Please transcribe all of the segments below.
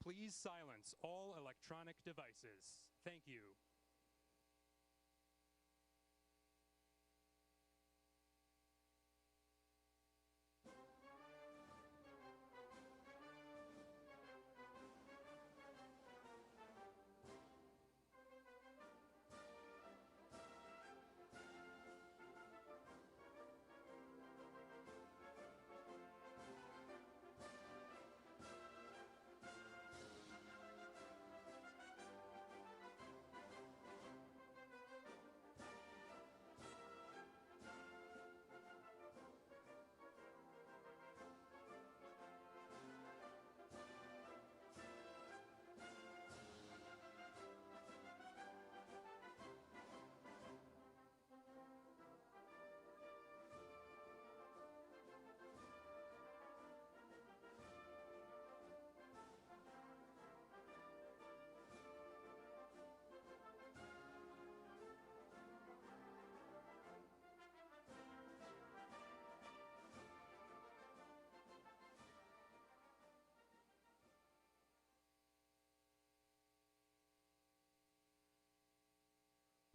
Please silence all electronic devices. Thank you.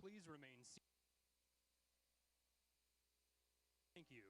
Please remain seated. Thank you.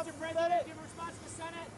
Mr. President, give a response to the Senate.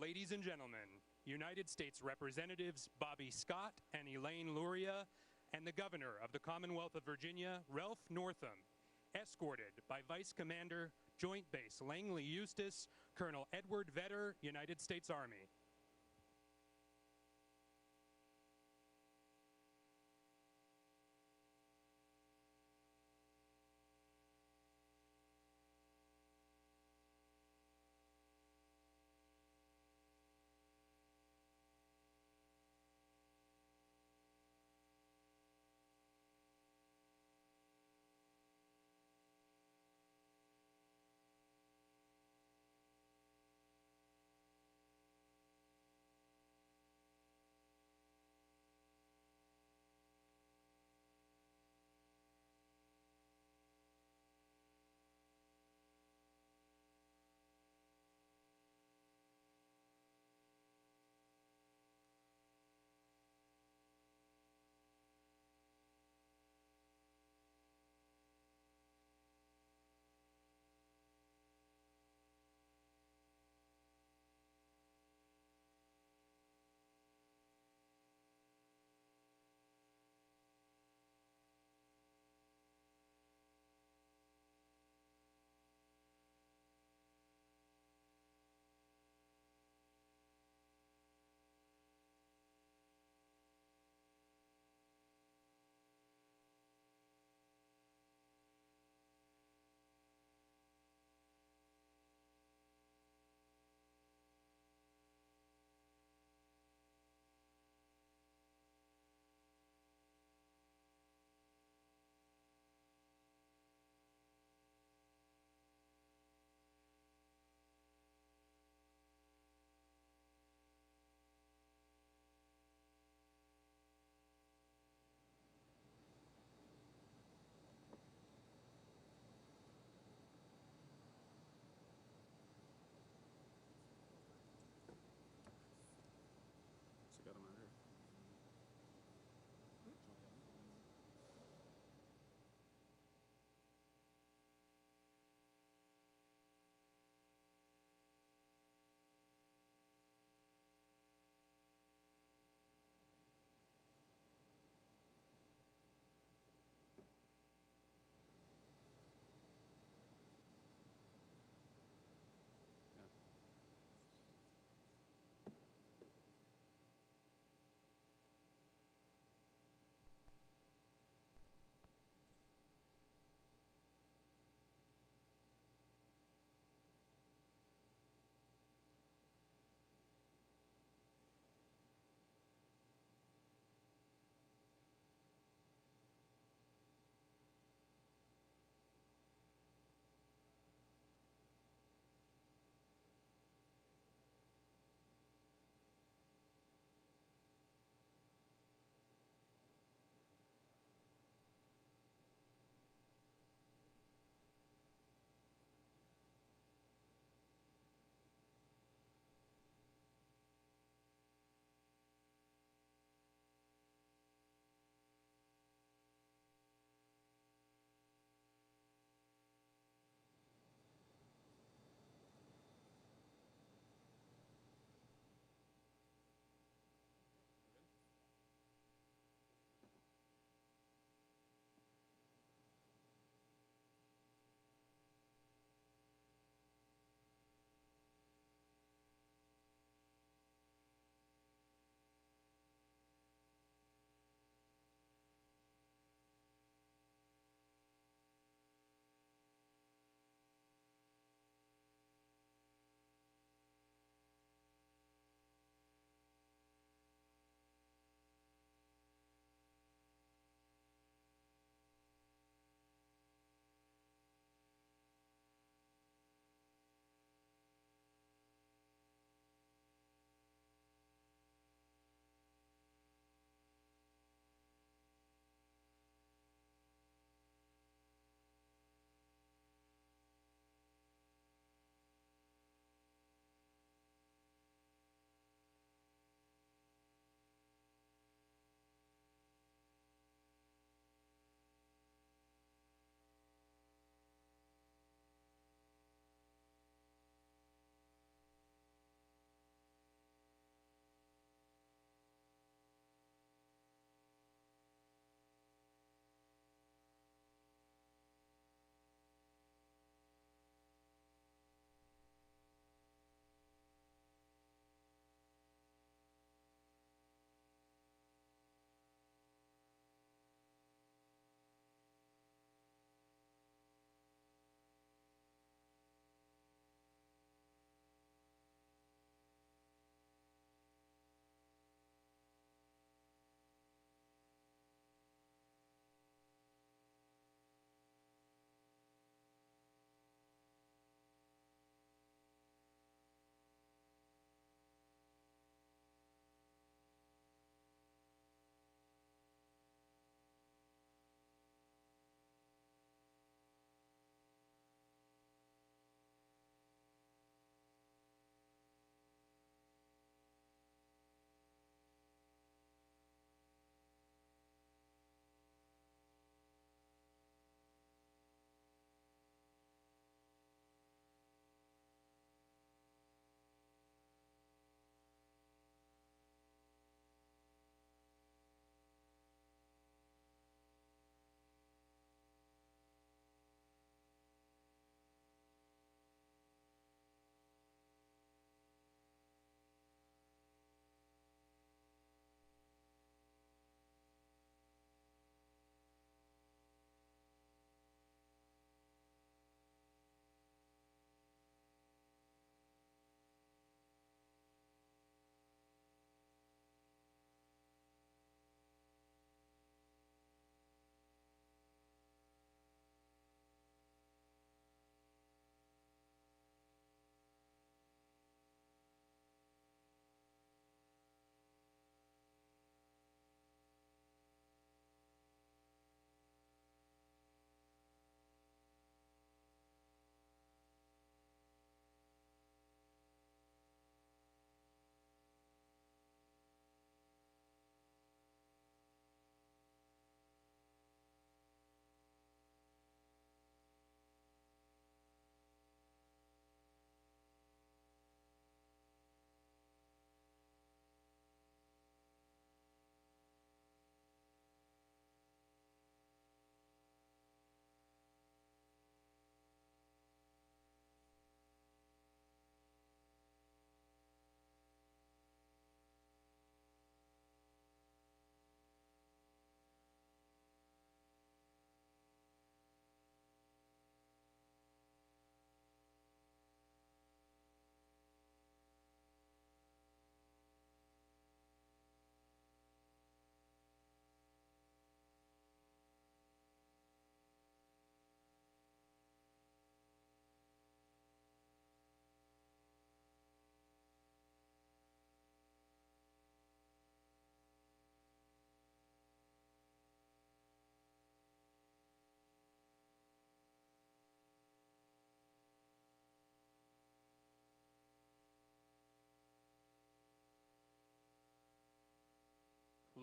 ladies and gentlemen, United States Representatives Bobby Scott and Elaine Luria, and the Governor of the Commonwealth of Virginia, Ralph Northam, escorted by Vice Commander, Joint Base Langley Eustis, Colonel Edward Vedder, United States Army.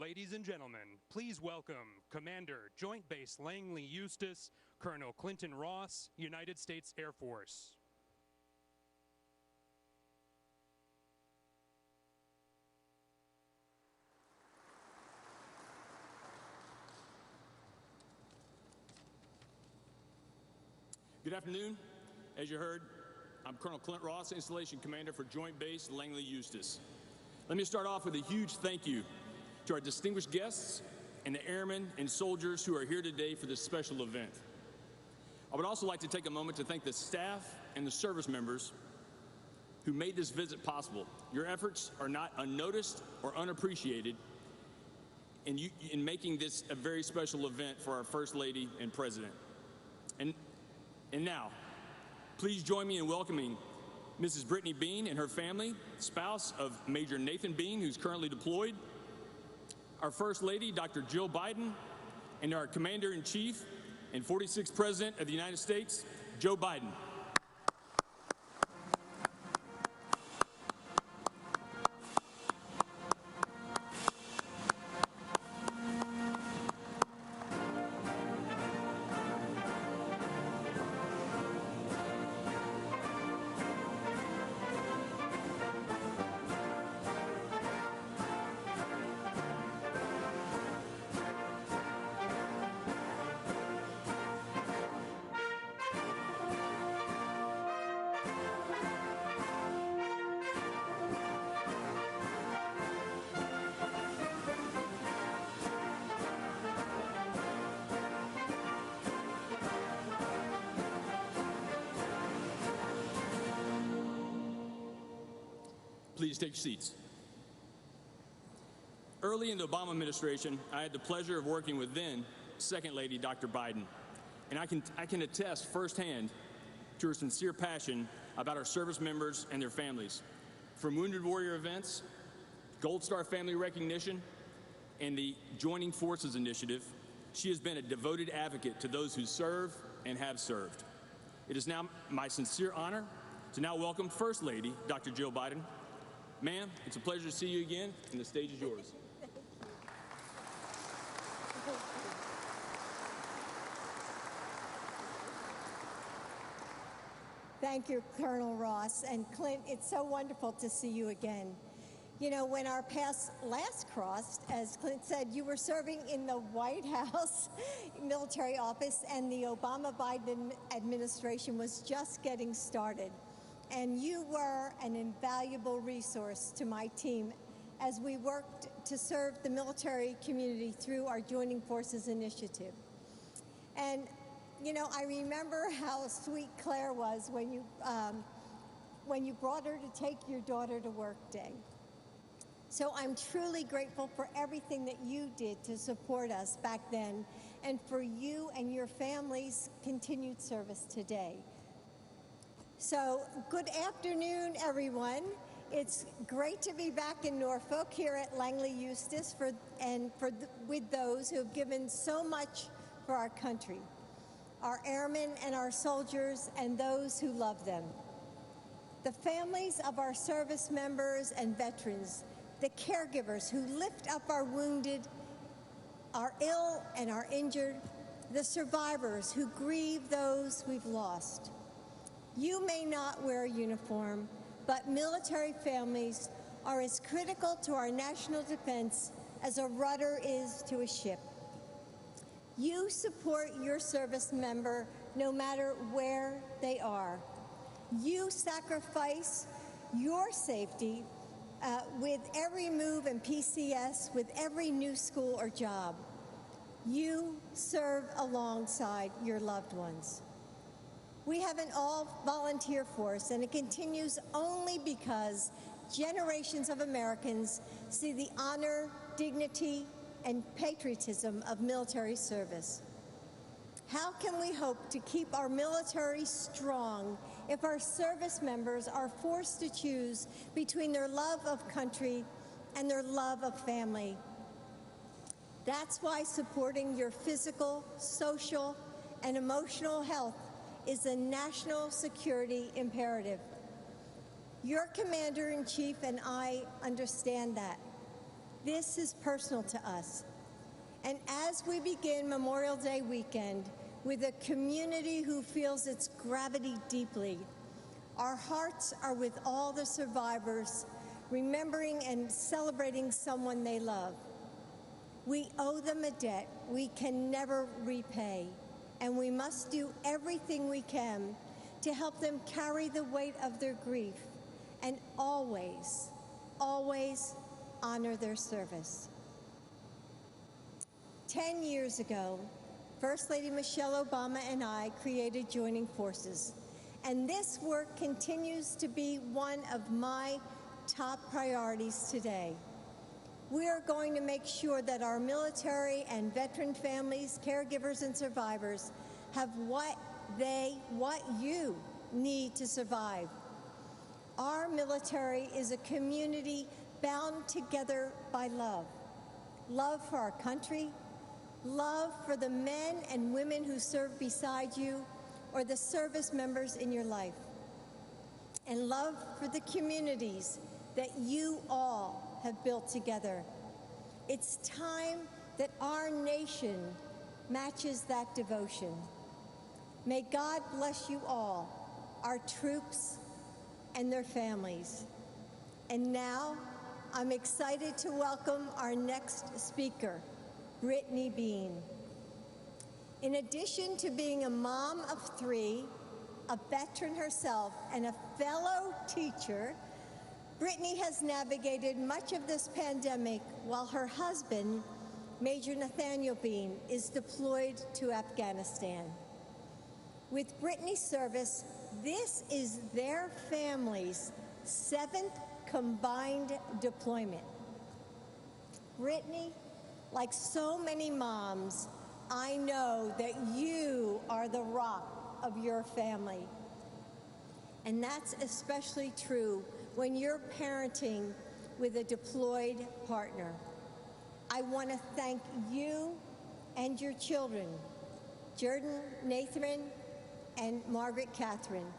Ladies and gentlemen, please welcome Commander Joint Base Langley Eustis, Colonel Clinton Ross, United States Air Force. Good afternoon. As you heard, I'm Colonel Clint Ross, Installation Commander for Joint Base Langley Eustis. Let me start off with a huge thank you to our distinguished guests and the airmen and soldiers who are here today for this special event. I would also like to take a moment to thank the staff and the service members who made this visit possible. Your efforts are not unnoticed or unappreciated in making this a very special event for our First Lady and President. And now, please join me in welcoming Mrs. Brittany Bean and her family, spouse of Major Nathan Bean, who's currently deployed, our First Lady, Dr. Jill Biden, and our Commander-in-Chief and 46th President of the United States, Joe Biden. Please take your seats. Early in the Obama administration, I had the pleasure of working with then Second Lady Dr. Biden, and I can attest firsthand to her sincere passion about our service members and their families. From Wounded Warrior events, Gold Star family recognition, and the Joining Forces initiative, she has been a devoted advocate to those who serve and have served. It is now my sincere honor to now welcome First Lady Dr. Jill Biden. Ma'am, it's a pleasure to see you again, and the stage is yours. Thank you, Colonel Ross. And Clint, it's so wonderful to see you again. You know, when our paths last crossed, as Clint said, you were serving in the White House military office, and the Obama-Biden administration was just getting started. And you were an invaluable resource to my team as we worked to serve the military community through our Joining Forces initiative. And, you know, I remember how sweet Claire was when you brought her to take your daughter to work day. So I'm truly grateful for everything that you did to support us back then, and for you and your family's continued service today. So, good afternoon, everyone. It's great to be back in Norfolk here at Langley Eustis with those who have given so much for our country, our airmen and our soldiers and those who love them. The families of our service members and veterans, the caregivers who lift up our wounded, our ill and our injured, the survivors who grieve those we've lost. You may not wear a uniform, but military families are as critical to our national defense as a rudder is to a ship. You support your service member no matter where they are. You sacrifice your safety with every move in PCS, with every new school or job. You serve alongside your loved ones. We have an all-volunteer force, and it continues only because generations of Americans see the honor, dignity, and patriotism of military service. How can we hope to keep our military strong if our service members are forced to choose between their love of country and their love of family? That's why supporting your physical, social, and emotional health is a national security imperative. Your Commander-in-Chief and I understand that. This is personal to us. And as we begin Memorial Day weekend with a community who feels its gravity deeply, our hearts are with all the survivors, remembering and celebrating someone they love. We owe them a debt we can never repay, and we must do everything we can to help them carry the weight of their grief and always, always honor their service. 10 years ago, First Lady Michelle Obama and I created Joining Forces, and this work continues to be one of my top priorities today. We are going to make sure that our military and veteran families, caregivers, and survivors have what you need to survive. Our military is a community bound together by love. Love for our country, love for the men and women who serve beside you or the service members in your life, and love for the communities that you all have built together. It's time that our nation matches that devotion. May God bless you all, our troops and their families. And now, I'm excited to welcome our next speaker, Brittany Bean. In addition to being a mom of 3, a veteran herself, and a fellow teacher, Brittany has navigated much of this pandemic while her husband, Major Nathaniel Bean, is deployed to Afghanistan. With Brittany's service, this is their family's 7th combined deployment. Brittany, like so many moms, I know that you are the rock of your family. And that's especially true when you're parenting with a deployed partner. I want to thank you and your children, Jordan, Nathan, and Margaret Catherine,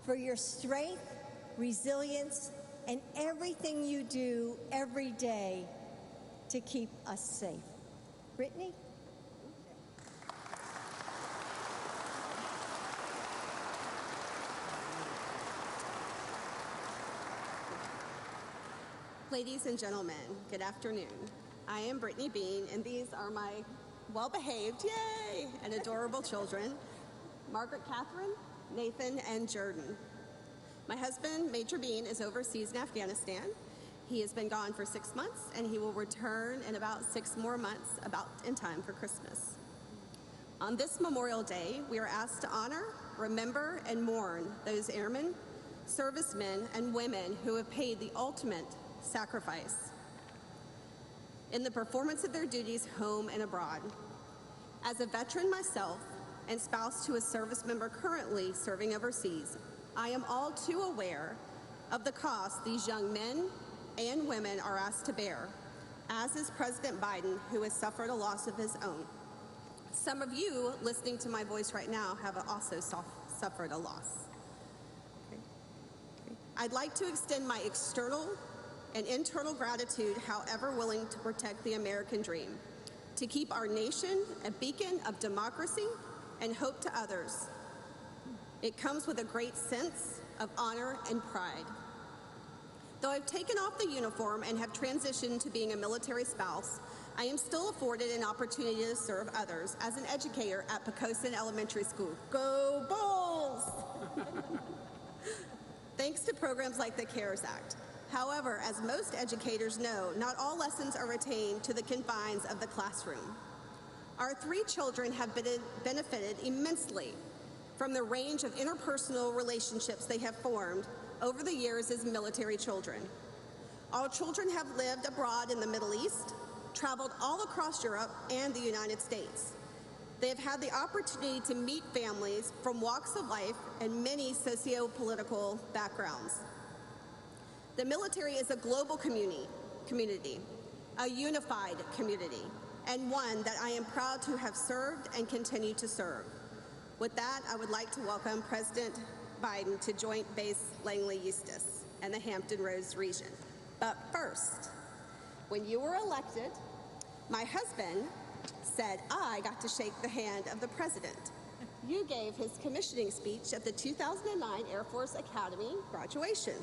for your strength, resilience, and everything you do every day to keep us safe. Brittany? Ladies and gentlemen, good afternoon. I am Brittany Bean, and these are my well-behaved, yay, and adorable children, Margaret Catherine, Nathan, and Jordan. My husband, Major Bean, is overseas in Afghanistan. He has been gone for 6 months, and he will return in about 6 more months, about in time for Christmas. On this Memorial Day, we are asked to honor, remember, and mourn those airmen, servicemen, and women who have paid the ultimate sacrifice in the performance of their duties home and abroad. As a veteran myself and spouse to a service member currently serving overseas, I am all too aware of the cost these young men and women are asked to bear, as is President Biden, who has suffered a loss of his own. Some of you listening to my voice right now have also suffered a loss. I'd like to extend my external and internal gratitude, however willing to protect the American dream, to keep our nation a beacon of democracy and hope to others. It comes with a great sense of honor and pride. Though I've taken off the uniform and have transitioned to being a military spouse, I am still afforded an opportunity to serve others as an educator at Poquoson Elementary School. Go Bulls! Thanks to programs like the CARES Act. However, as most educators know, not all lessons are retained to the confines of the classroom. Our 3 children have benefited immensely from the range of interpersonal relationships they have formed over the years as military children. All children have lived abroad in the Middle East, traveled all across Europe and the United States. They have had the opportunity to meet families from walks of life and many socio-political backgrounds. The military is a global community, a unified community, and one that I am proud to have served and continue to serve. With that, I would like to welcome President Biden to Joint Base Langley Eustis and the Hampton Roads region. But first, When you were elected, my husband said I got to shake the hand of the president. You gave his commissioning speech at the 2009 Air Force Academy graduation.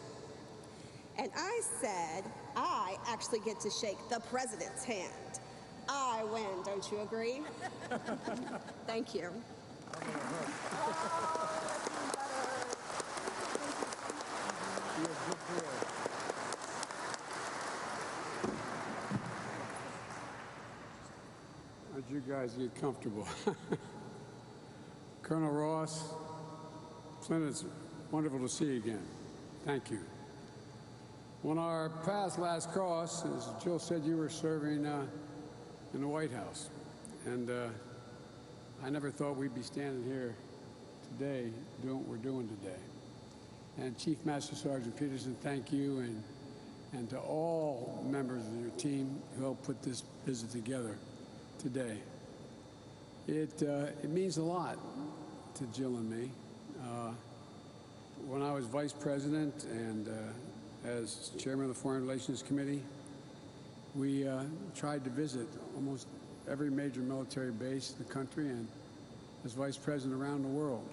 And I said, I actually get to shake the president's hand. I win, don't you agree? Thank you. As you guys get comfortable. Colonel Ross, Clint, it's wonderful to see you again. Thank you. On our paths last cross, as Jill said, you were serving in the White House. And I never thought we'd be standing here today doing what we're doing today. And Chief Master Sergeant Peterson, thank you, and to all members of your team who helped put this visit together today. It means a lot to Jill and me. When I was vice president and as chairman of the Foreign Relations Committee, we tried to visit almost every major military base in the country and as vice president around the world.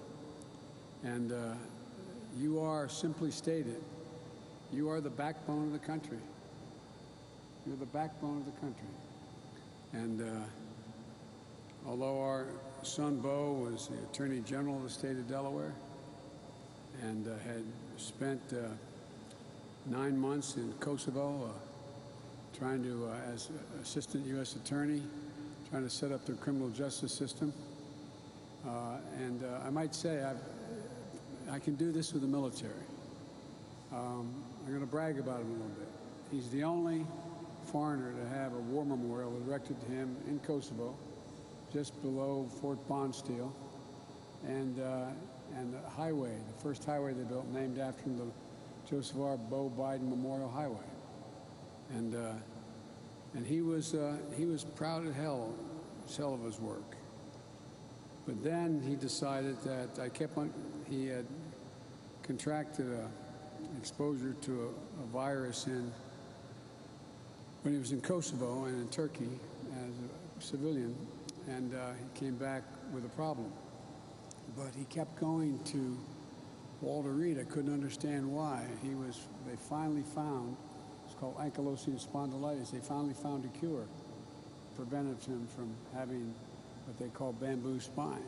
And you are, simply stated, you are the backbone of the country. You're the backbone of the country. And although our son Bo was the Attorney General of the state of Delaware and had spent 9 months in Kosovo trying to, as Assistant U.S. Attorney, trying to set up their criminal justice system. And I might say I can do this with the military. I'm going to brag about him a little bit. He's the only foreigner to have a war memorial erected to him in Kosovo, just below Fort Bondsteel, and the highway, the first highway they built, named after him, the Joseph R. Bo Biden Memorial Highway. And he was proud as hell of his work. But then he decided that he had contracted exposure to a virus when he was in Kosovo and in Turkey as a civilian, and he came back with a problem. But he kept going to Walter Reed. I couldn't understand why. They finally found, it's called ankylosing spondylitis. They finally found a cure, prevented him from having what they call bamboo spine.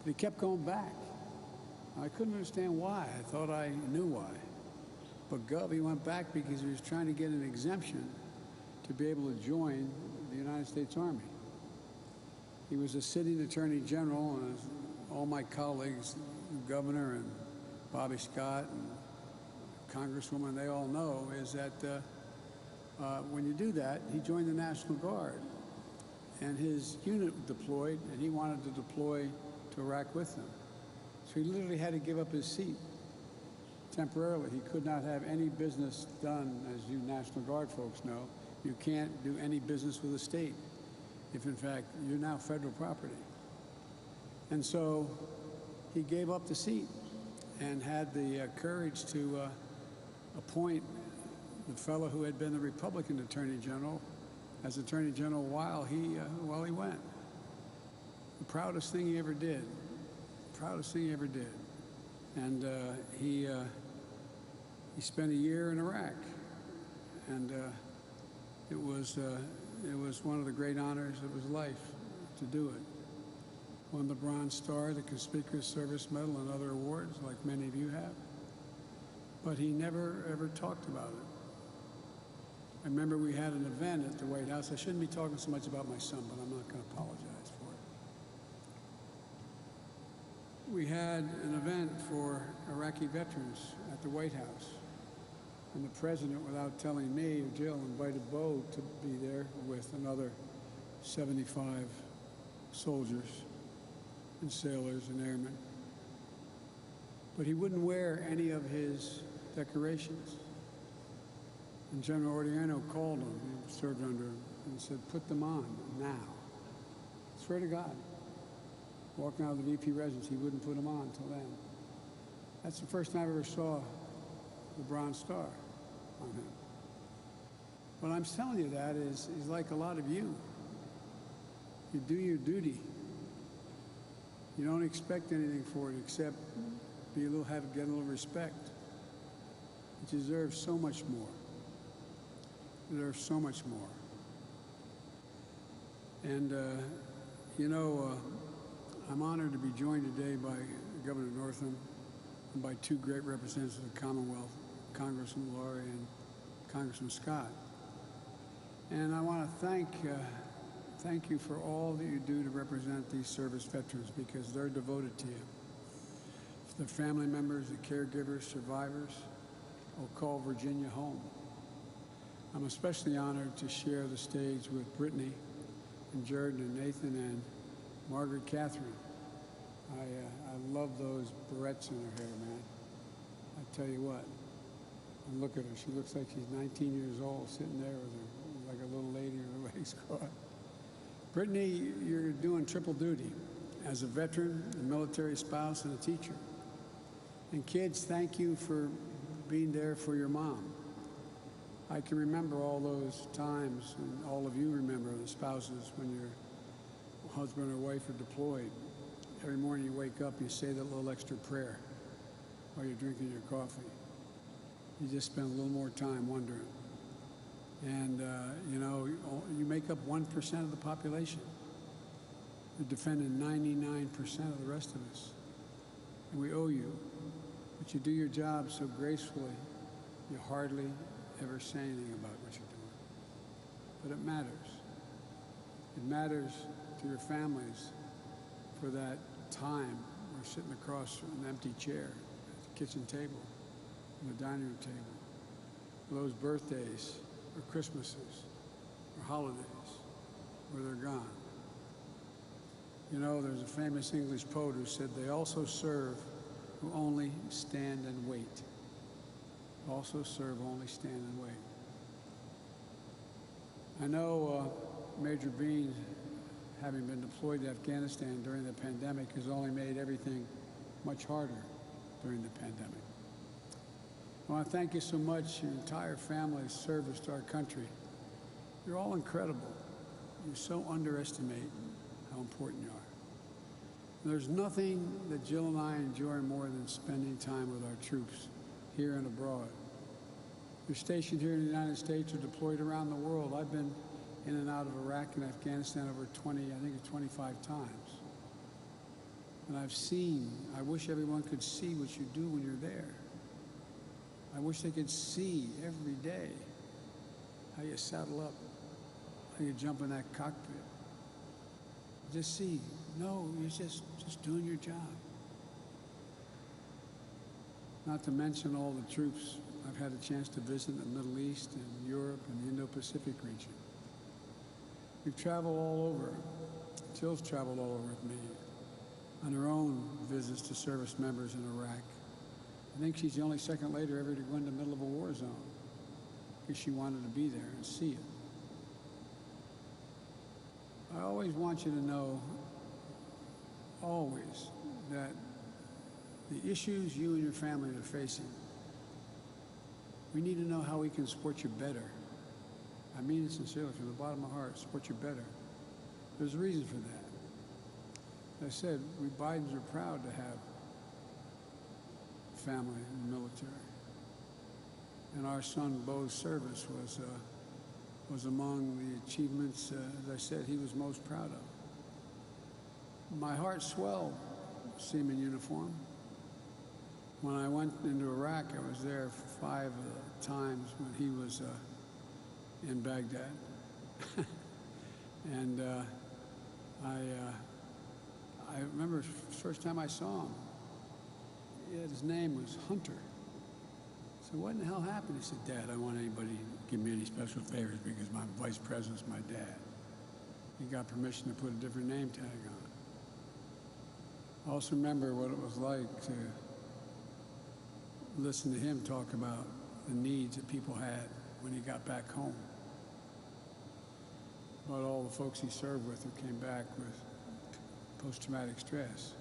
But he kept going back. I couldn't understand why. I thought I knew why. But Gov, he went back because he was trying to get an exemption to be able to join the United States Army. He was a sitting Attorney General, and all my colleagues, the governor and Bobby Scott and Congresswoman, they all know, is that when you do that, he joined the National Guard. And his unit deployed, and he wanted to deploy to Iraq with them. So he literally had to give up his seat temporarily. He could not have any business done, as you National Guard folks know. You can't do any business with a state if, in fact, you're now federal property. And so he gave up the seat and had the courage to appoint the fellow who had been the Republican Attorney General as Attorney General while he went. The proudest thing he ever did. Proudest thing he ever did. And he spent a year in Iraq, and it was one of the great honors of his life to do it. Won the Bronze Star, the Conspicuous Service Medal, and other awards, like many of you have. But he never, ever talked about it. I remember we had an event at the White House. I shouldn't be talking so much about my son, but I'm not going to apologize for it. We had an event for Iraqi veterans at the White House. And the president, without telling me or Jill, invited Bo to be there with another 75 soldiers and sailors and airmen. But he wouldn't wear any of his decorations. And General Ordiano called him, he served under him, and said, put them on now. I swear to God. Walking out of the VP residence, he wouldn't put them on until then. That's the first time I ever saw the Bronze Star on him. What I'm telling you that is like a lot of you. You do your duty. You don't expect anything for it except get a little respect. You deserve so much more. You deserve so much more. And, I'm honored to be joined today by Governor Northam and by two great representatives of the Commonwealth, Congressman Laurie and Congressman Scott. And I want to thank you for all that you do to represent these service veterans, because they're devoted to you. The family members, the caregivers, survivors will call Virginia home. I'm especially honored to share the stage with Brittany and Jared and Nathan and Margaret Catherine. I love those barrettes in her hair, man. I tell you what, and look at her. She looks like she's 19 years old, sitting there with her, like a little lady with her legs crossed. Brittany, you're doing triple duty as a veteran, a military spouse, and a teacher. And kids, thank you for being there for your mom. I can remember all those times, and all of you remember the spouses when your husband or wife are deployed. Every morning you wake up, you say that little extra prayer while you're drinking your coffee. You just spend a little more time wondering. And, you make up 1% of the population. You're defending 99% of the rest of us. And we owe you. But you do your job so gracefully, you hardly ever say anything about what you're doing. But it matters. It matters to your families for that time we're sitting across from an empty chair at the kitchen table, and the dining room table, for those birthdays or Christmases or holidays where they're gone. You know, there's a famous English poet who said, "They also serve who only stand and wait." Also serve, only stand and wait. I know Major Bean, having been deployed to Afghanistan during the pandemic, has only made everything much harder during the pandemic. I want to thank you so much, your entire family's service to our country. You're all incredible. You so underestimate how important you are. There's nothing that Jill and I enjoy more than spending time with our troops here and abroad. You're stationed here in the United States or deployed around the world. I've been in and out of Iraq and Afghanistan over 25 times. And I've seen, I wish everyone could see what you do when you're there. I wish they could see every day how you saddle up, how you jump in that cockpit. Just see, no, you're just doing your job. Not to mention all the troops I've had a chance to visit in the Middle East and Europe and the Indo-Pacific region. We've traveled all over. Jill's traveled all over with me on her own visits to service members in Iraq. I think she's the only second lady ever to go in the middle of a war zone because she wanted to be there and see it. I always want you to know, always, that the issues you and your family are facing, we need to know how we can support you better. I mean it sincerely, from the bottom of my heart, support you better. There's a reason for that. As I said, we Bidens are proud to have family in the military. And our son, Bo's service was among the achievements, as I said, he was most proud of. My heart swelled to see him in uniform. When I went into Iraq, I was there 5 times when he was in Baghdad. And I remember the first time I saw him, his name was Hunter. I said, "What in the hell happened?" He said, "Dad, I don't want anybody to give me any special favors because my vice president's my dad." He got permission to put a different name tag on. I also remember what it was like to listen to him talk about the needs that people had when he got back home. About all the folks he served with who came back with post-traumatic stress.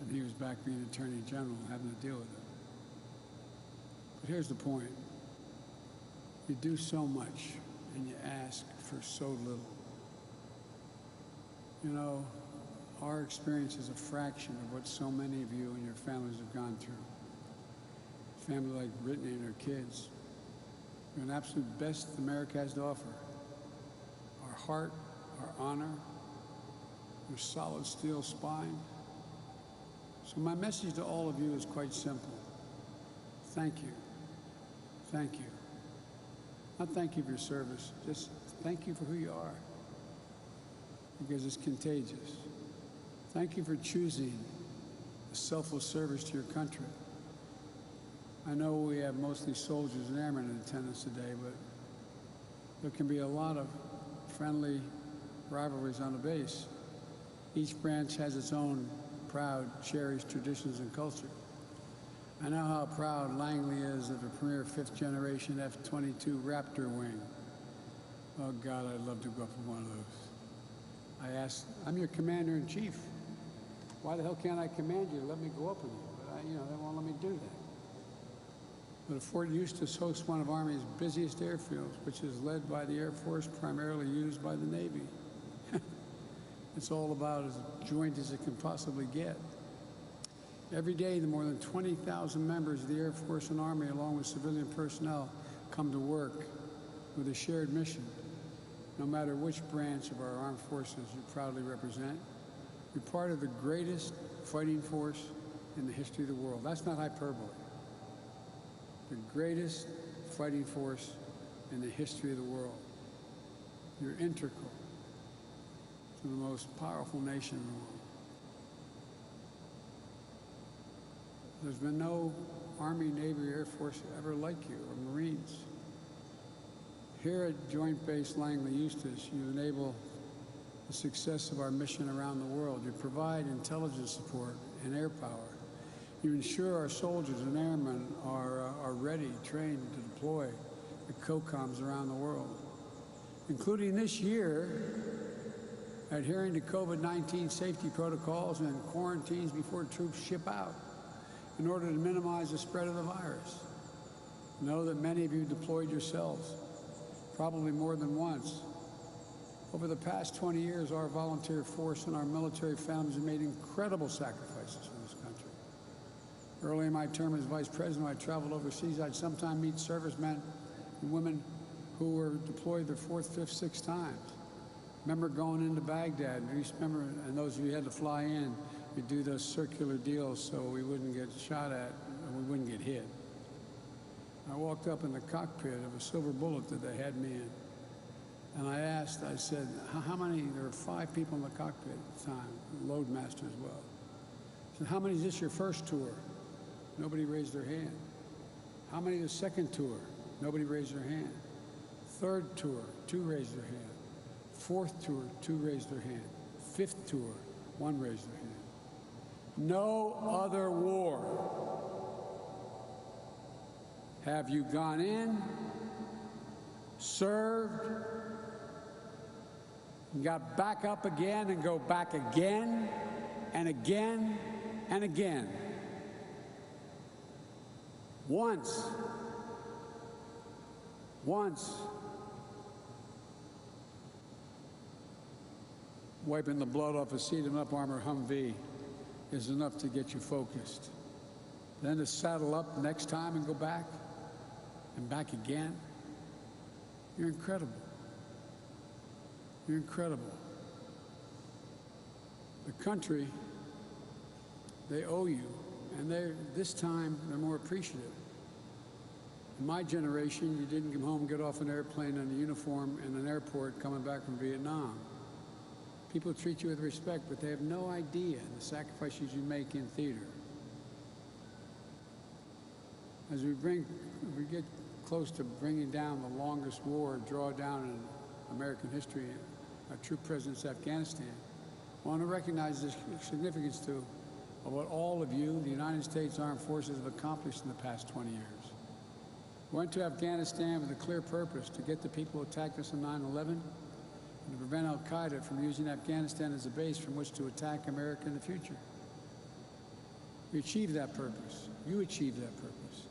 And he was back being Attorney General, having to deal with it. But here's the point. You do so much, and you ask for so little. You know, our experience is a fraction of what so many of you and your families have gone through. A family like Brittany and her kids. You're an absolute best America has to offer. Our heart, our honor, your solid steel spine. So my message to all of you is quite simple. Thank you. Thank you. Not thank you for your service, just thank you for who you are, because it's contagious. Thank you for choosing a selfless service to your country. I know we have mostly soldiers and airmen in attendance today, but there can be a lot of friendly rivalries on the base. Each branch has its own proud, cherished traditions and culture. I know how proud Langley is of a premier fifth-generation F-22 Raptor wing. Oh, God, I'd love to go up in one of those. I asked, I'm your commander-in-chief. Why the hell can't I command you? Let me go up with you. But, they won't let me do that. But Fort Eustis hosts one of Army's busiest airfields, which is led by the Air Force, primarily used by the Navy. It's all about as joint as it can possibly get. Every day, the more than 20,000 members of the Air Force and Army, along with civilian personnel, come to work with a shared mission. No matter which branch of our armed forces you proudly represent, you're part of the greatest fighting force in the history of the world. That's not hyperbole. The greatest fighting force in the history of the world. You're integral to the most powerful nation in the world. There's been no Army, Navy, Air Force ever like you, or Marines. Here at Joint Base Langley Eustis, you enable the success of our mission around the world. You provide intelligence support and air power. You ensure our soldiers and airmen are ready, trained to deploy the COCOMs around the world, including this year, adhering to COVID-19 safety protocols and quarantines before troops ship out in order to minimize the spread of the virus. Know that many of you deployed yourselves, probably more than once. Over the past 20 years, our volunteer force and our military families have made incredible sacrifices for this country. Early in my term as vice president, I traveled overseas. I'd sometimes meet servicemen and women who were deployed their fourth, fifth, sixth times. Remember going into Baghdad, and those of you who had to fly in, you do those circular deals so we wouldn't get shot at and we wouldn't get hit. I walked up in the cockpit of a Silver Bullet that they had me in, and I said, how many, there were 5 people in the cockpit at the time, loadmaster as well. I said, how many is this your first tour? Nobody raised their hand. How many the second tour? Nobody raised their hand. Third tour, 2 raised their hand. Fourth tour, 2 raised their hand. Fifth tour, 1 raised their hand. No other war have you gone in, served, and got back up again and go back again and again and again. Once, wiping the blood off a seat-em-up armor Humvee is enough to get you focused. Then to saddle up next time and go back and back again. You're incredible. You're incredible. The country, they owe you, and this time they're more appreciative. In my generation, you didn't come home and get off an airplane in a uniform in an airport coming back from Vietnam. People treat you with respect, but they have no idea the sacrifices you make in theater. As we get close to bringing down the longest war drawdown in American history, our troop presence in Afghanistan, I want to recognize the significance, too, of what all of you, the United States Armed Forces, have accomplished in the past 20 years. We went to Afghanistan with a clear purpose: to get the people who attacked us on 9/11 and to prevent al-Qaeda from using Afghanistan as a base from which to attack America in the future. We achieved that purpose. You achieved that purpose.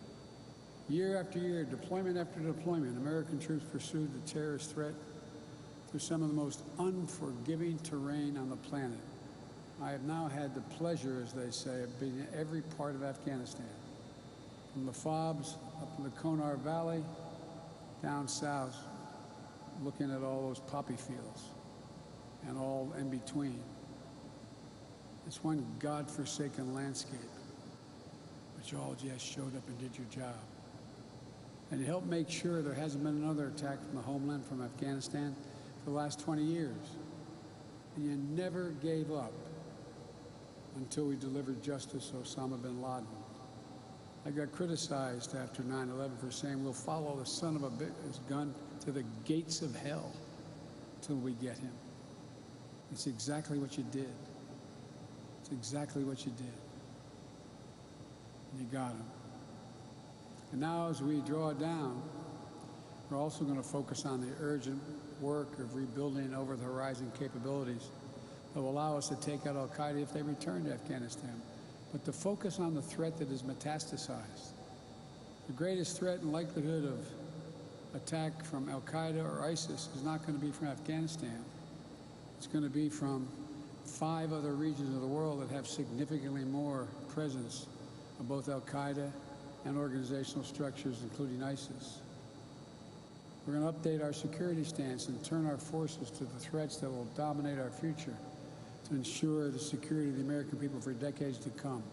Year after year, deployment after deployment, American troops pursued the terrorist threat through some of the most unforgiving terrain on the planet. I have now had the pleasure, as they say, of being in every part of Afghanistan, from the Fobs up in the Konar Valley, down south, looking at all those poppy fields and all in between. It's one godforsaken landscape, but you all just showed up and did your job. And you helped make sure there hasn't been another attack from the homeland, from Afghanistan, for the last 20 years. And you never gave up until we delivered justice to Osama bin Laden. I got criticized after 9/11 for saying we'll follow the son of a bitch's gun to the gates of hell till we get him. It's exactly what you did. It's exactly what you did. And you got him. And now as we draw down, we're also going to focus on the urgent work of rebuilding over-the-horizon capabilities that will allow us to take out al-Qaeda if they return to Afghanistan, but to focus on the threat that is metastasized. The greatest threat and likelihood of attack from al-Qaeda or ISIS is not going to be from Afghanistan. It's going to be from 5 other regions of the world that have significantly more presence of both al-Qaeda and organizational structures, including ISIS. We're going to update our security stance and turn our forces to the threats that will dominate our future to ensure the security of the American people for decades to come.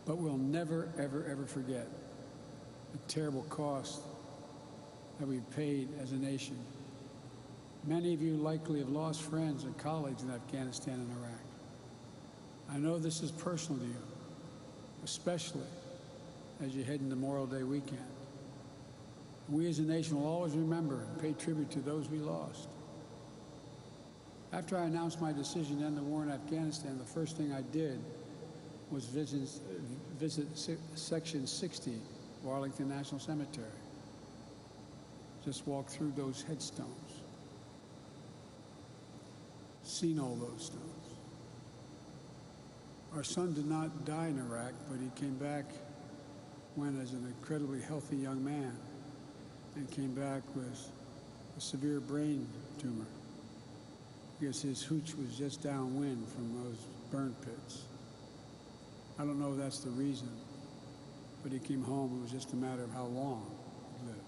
But we'll never, ever, ever forget the terrible cost that we've paid as a nation. Many of you likely have lost friends and colleagues in Afghanistan and Iraq. I know this is personal to you, especially as you head into Memorial Day weekend. We as a nation will always remember and pay tribute to those we lost. After I announced my decision to end the war in Afghanistan, the first thing I did was visit Section 60 of Arlington National Cemetery. Just walk through those headstones. Seen all those stones. Our son did not die in Iraq, but he came back when as an incredibly healthy young man, and came back with a severe brain tumor because his hooch was just downwind from those burn pits. I don't know if that's the reason, but he came home. It was just a matter of how long he lived.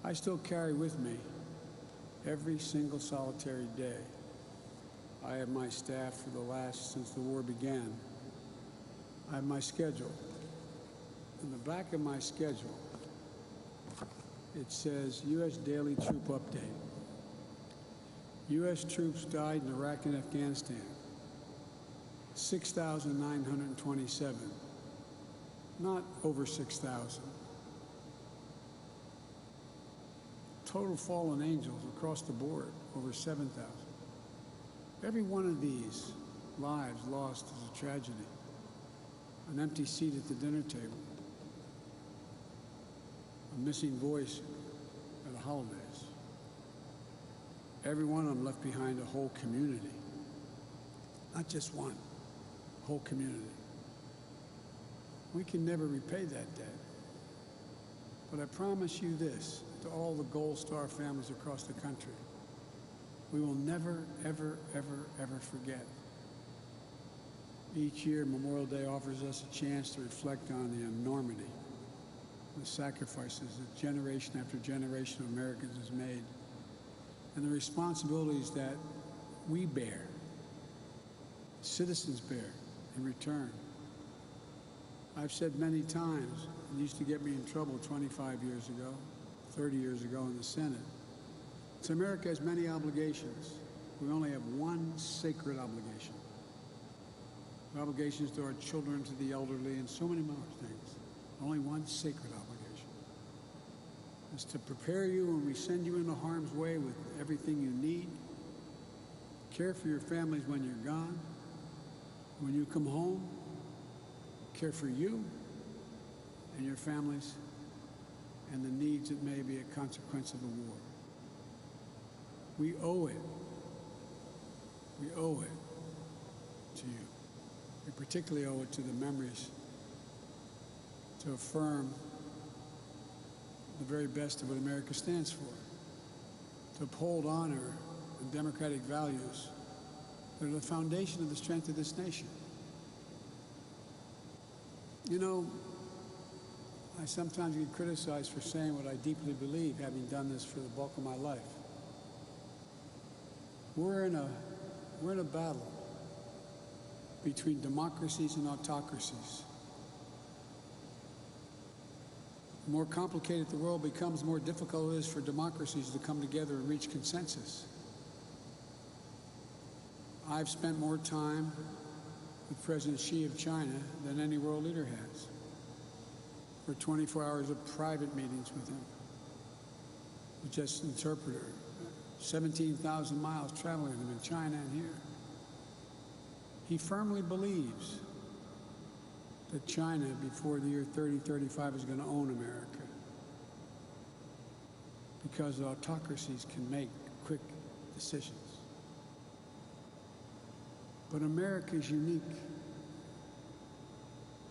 I still carry with me every single solitary day. I have my staff for the last, since the war began. I have my schedule. In the back of my schedule, it says U.S. Daily Troop Update. U.S. troops died in Iraq and Afghanistan. 6,927. Not over 6,000. Total fallen angels across the board, over 7,000. Every one of these lives lost is a tragedy. An empty seat at the dinner table. A missing voice at the holidays. Every one of them left behind a whole community. Not just one, a whole community. We can never repay that debt. But I promise you this, to all the Gold Star families across the country, we will never, ever, ever, ever forget. Each year, Memorial Day offers us a chance to reflect on the enormity, the sacrifices that generation after generation of Americans has made, and the responsibilities that we bear, citizens bear in return. I've said many times, it used to get me in trouble 25 years ago, 30 years ago in the Senate. So America has many obligations. We only have one sacred obligation. Obligations to our children, to the elderly, and so many more things. Only one sacred obligation. It's to prepare you when we send you into harm's way with everything you need. Care for your families when you're gone. When you come home, care for you and your families and the needs that may be a consequence of the war. We owe it. We owe it to you. We particularly owe it to the memories to affirm the very best of what America stands for, to uphold honor and democratic values that are the foundation of the strength of this nation. You know, I sometimes get criticized for saying what I deeply believe, having done this for the bulk of my life. We're in a battle between democracies and autocracies. The more complicated the world becomes, the more difficult it is for democracies to come together and reach consensus. I've spent more time with President Xi of China than any world leader has. For 24 hours of private meetings with him, with just an interpreter, 17,000 miles traveling with him in China and here. He firmly believes that China, before the year 3035, is going to own America, because autocracies can make quick decisions. But America is unique.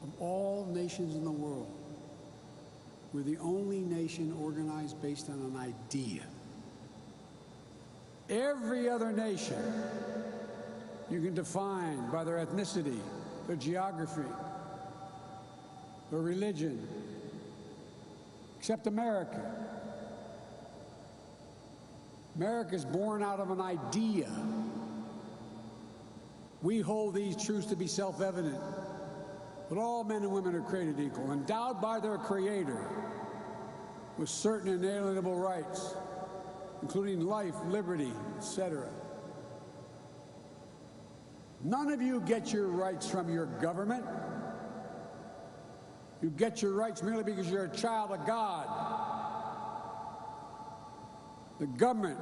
Of all nations in the world, we're the only nation organized based on an idea. Every other nation you can define by their ethnicity, their geography, their religion, except America. America is born out of an idea. We hold these truths to be self-evident, that all men and women are created equal, endowed by their Creator with certain inalienable rights, including life, liberty, etc. None of you get your rights from your government. You get your rights merely because you're a child of God. The government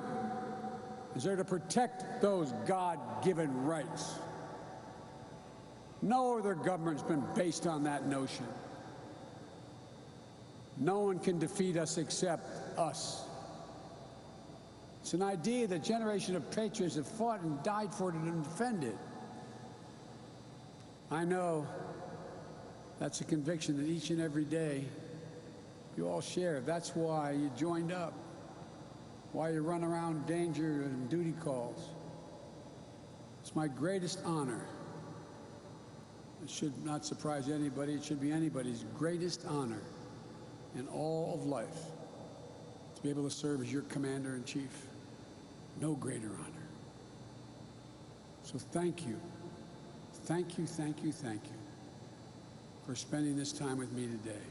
is there to protect those God-given rights. No other government's been based on that notion. No one can defeat us except us. It's an idea that generations of patriots have fought and died for it and defended. I know that's a conviction that each and every day you all share. That's why you joined up, why you run around danger and duty calls. It's my greatest honor. It should not surprise anybody. It should be anybody's greatest honor in all of life to be able to serve as your commander-in-chief. No greater honor. So thank you. Thank you, thank you, thank you for spending this time with me today.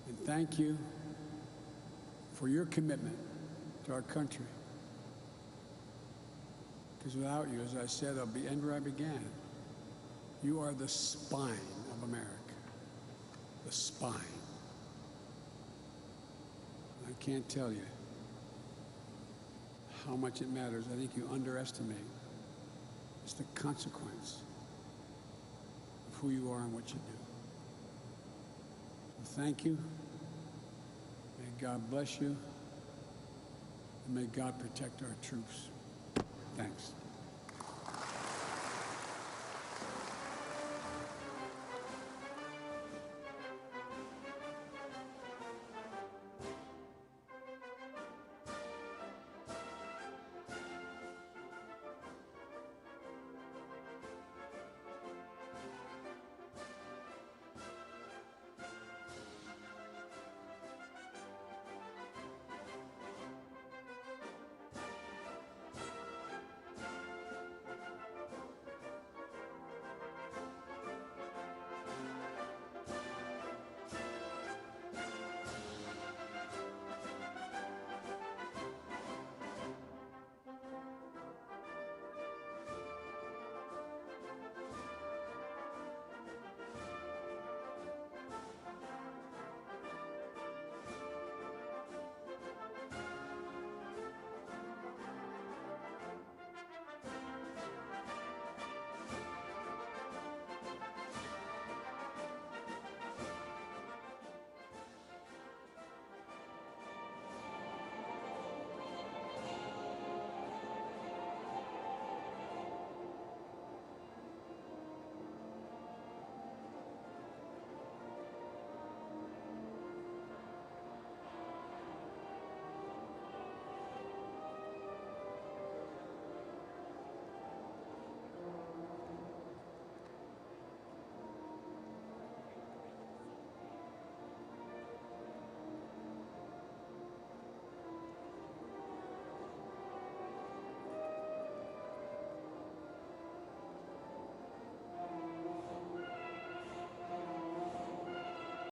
And thank you for your commitment to our country. Because without you, as I said, I'll be end where I began. You are the spine of America. The spine. I can't tell you how much it matters. I think you underestimate. It's the consequence of who you are and what you do. So thank you. May God bless you. And may God protect our troops. Thanks.